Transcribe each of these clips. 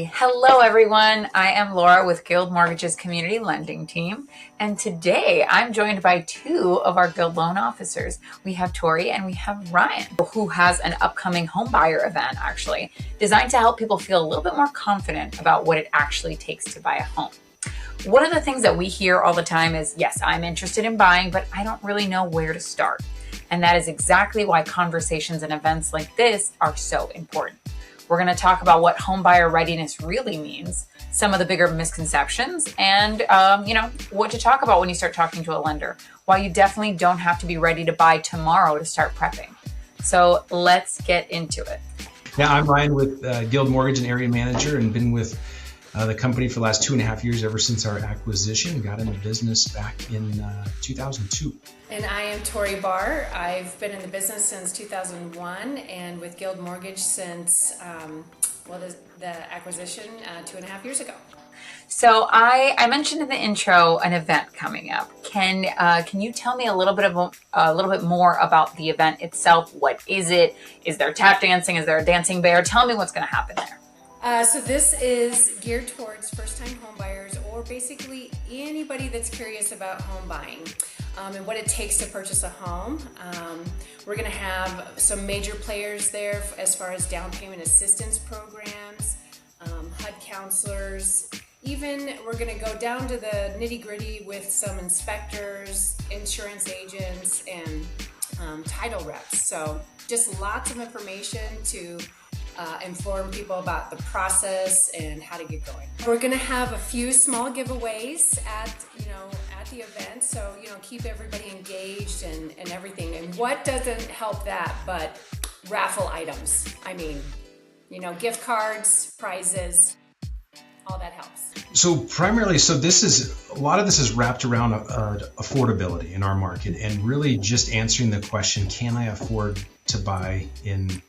Hello, everyone. I am Laura with Guild Mortgage's Community Lending Team, and today I'm joined by two of our Guild loan officers. We have Torrie and we have Ryan, who has an upcoming homebuyer event, actually, designed to help people feel a little bit more confident about what it actually takes to buy a home. One of the things that we hear all the time is, yes, I'm interested in buying, but I don't really know where to start. And that is exactly why conversations and events like this are so important. We're going to talk about what homebuyer readiness really means, some of the bigger misconceptions, and what to talk about when you start talking to a lender. Why you definitely don't have to be ready to buy tomorrow to start prepping. So let's get into it. Yeah, I'm Ryan with Guild Mortgage and Area Manager, and been with the company for the last 2.5 years, ever since our acquisition. Got into business back in 2002. And I am Torrie Barr. I've been in the business since 2001 and with Guild Mortgage since the acquisition 2.5 years ago. So I mentioned in the intro an event coming up. Can you tell me a little bit more about the event itself? What is it? Is there tap dancing? Is there a dancing bear? Tell me what's going to happen there. So this is geared towards first-time homebuyers, or basically anybody that's curious about home buying and what it takes to purchase a home. We're going to have some major players there as far as down payment assistance programs, HUD counselors. Even we're going to go down to the nitty-gritty with some inspectors, insurance agents, and title reps. So just lots of information to inform people about the process and how to get going. We're going to have a few small giveaways at the event, so keep everybody engaged and everything. And what doesn't help that but raffle items? I mean, gift cards, prizes, all that helps. So primarily, a lot of this is wrapped around affordability in our market, and really just answering the question, can I afford to buy in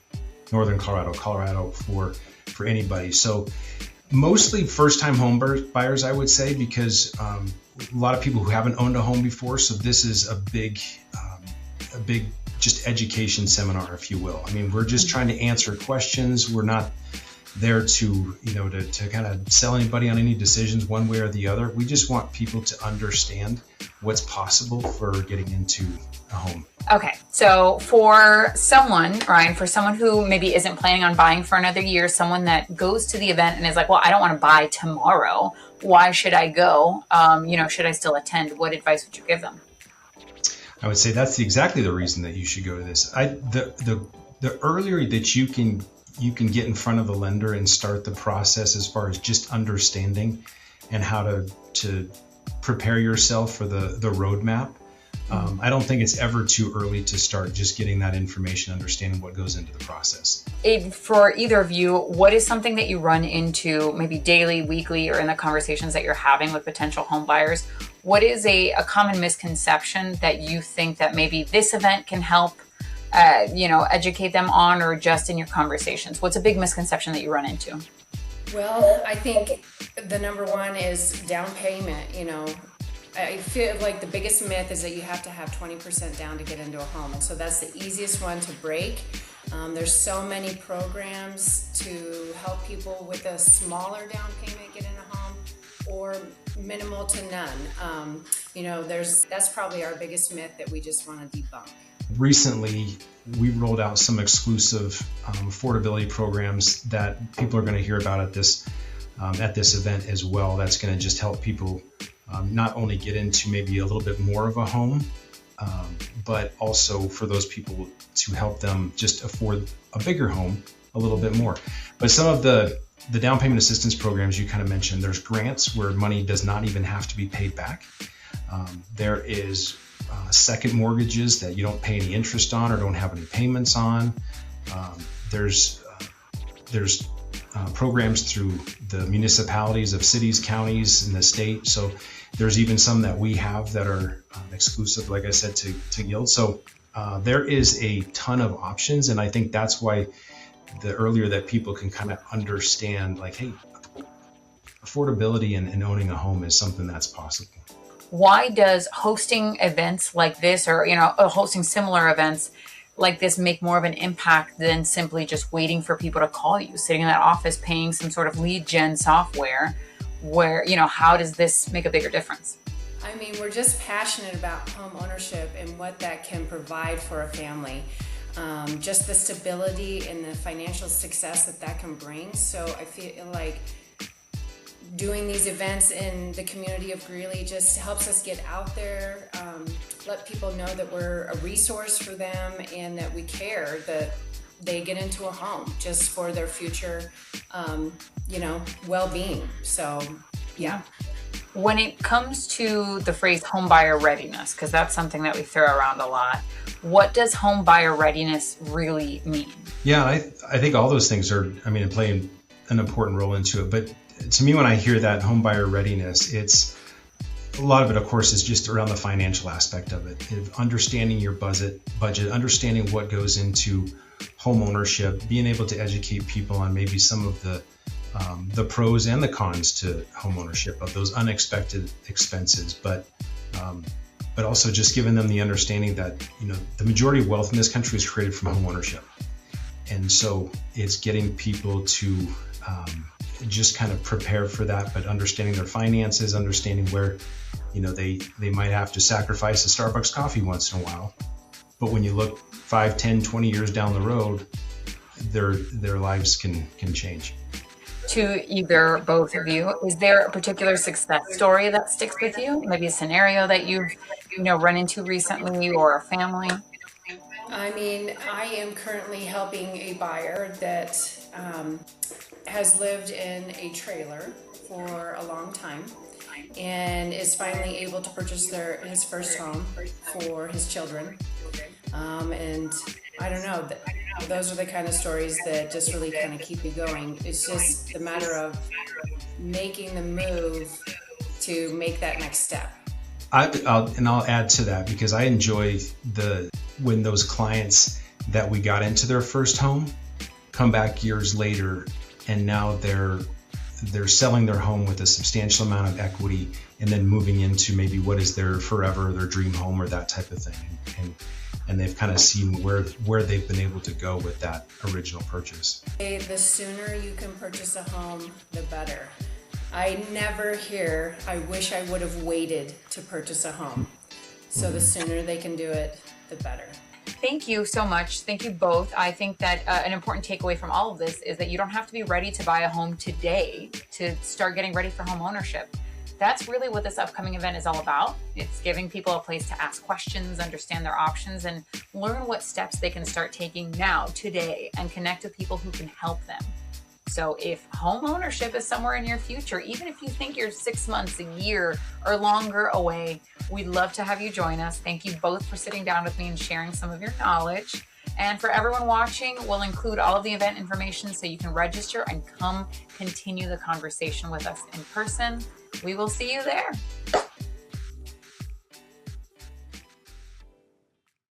Northern Colorado for anybody? So mostly first-time home buyers, I would say, because a lot of people who haven't owned a home before. So this is a big just education seminar, if you will. I mean, we're just trying to answer questions. We're not there to kind of sell anybody on any decisions one way or the other. We just want people to understand what's possible for getting into a home. Okay, so for someone, Ryan, who maybe isn't planning on buying for another year, someone that goes to the event and is like, well, I don't want to buy tomorrow. Why should I go? Should I still attend? What advice would you give them? I would say that's exactly the reason that you should go to this. The earlier that you can get in front of the lender and start the process as far as just understanding and how to prepare yourself for the roadmap. I don't think it's ever too early to start just getting that information, understanding what goes into the process. For either of you, what is something that you run into maybe daily, weekly, or in the conversations that you're having with potential home buyers? What is a common misconception that you think that maybe this event can help educate them on, or just in your conversations? What's a big misconception that you run into? Well, I think the number one is down payment. I feel like the biggest myth is that you have to have 20% down to get into a home. And so that's the easiest one to break. There's so many programs to help people with a smaller down payment get in a home, or minimal to none. That's probably our biggest myth that we just want to debunk. Recently, we rolled out some exclusive affordability programs that people are going to hear about at this event as well. That's going to just help people not only get into maybe a little bit more of a home, but also for those people to help them just afford a bigger home a little bit more. But some of the down payment assistance programs you kind of mentioned, there's grants where money does not even have to be paid back. There is second mortgages that you don't pay any interest on or don't have any payments on. There's programs through the municipalities of cities, counties, and the state. So there's even some that we have that are exclusive, like I said, to Guild. So there is a ton of options, and I think that's why the earlier that people can kind of understand, like, hey, affordability and owning a home is something that's possible. Why does hosting events like this, or hosting similar events like this make more of an impact than simply just waiting for people to call you, sitting in that office, paying some sort of lead gen software? Where, how does this make a bigger difference? I mean, we're just passionate about home ownership and what that can provide for a family. Just the stability and the financial success that can bring. So I feel like doing these events in the community of Greeley just helps us get out there, let people know that we're a resource for them and that we care that they get into a home just for their future, well-being. So, yeah. When it comes to the phrase home buyer readiness, because that's something that we throw around a lot, what does home buyer readiness really mean? Yeah, I think all those things play an important role into it. But to me, when I hear that home buyer readiness, it's a lot of it, of course, is just around the financial aspect of it, understanding your budget, understanding what goes into home ownership, being able to educate people on maybe some of the pros and the cons to home ownership of those unexpected expenses, but also just giving them the understanding that the majority of wealth in this country is created from home ownership, and so it's getting people to just kind of prepare for that, but understanding their finances, understanding where they might have to sacrifice a Starbucks coffee once in a while, but when you look 5, 10, 20 years down the road, their lives can change. To either both of you, is there a particular success story that sticks with you? Maybe a scenario that you've run into recently, or a family? I mean, I am currently helping a buyer that has lived in a trailer for a long time and is finally able to purchase his first home for his children. And I don't know, those are the kind of stories that just really kind of keep you going. It's just the matter of making the move to make that next step. I'll add to that, because I enjoy when those clients that we got into their first home come back years later, and now they're selling their home with a substantial amount of equity and then moving into maybe what is their dream home or that type of thing. And they've kind of seen where they've been able to go with that original purchase. The sooner you can purchase a home, the better. I never hear, I wish I would have waited to purchase a home. So the sooner they can do it, the better. Thank you so much. Thank you both. I think that an important takeaway from all of this is that you don't have to be ready to buy a home today to start getting ready for home ownership. That's really what this upcoming event is all about. It's giving people a place to ask questions, understand their options, and learn what steps they can start taking now, today, and connect with people who can help them. So if home ownership is somewhere in your future, even if you think you're 6 months, a year, or longer away, we'd love to have you join us. Thank you both for sitting down with me and sharing some of your knowledge. And for everyone watching, we'll include all of the event information so you can register and come continue the conversation with us in person. We will see you there.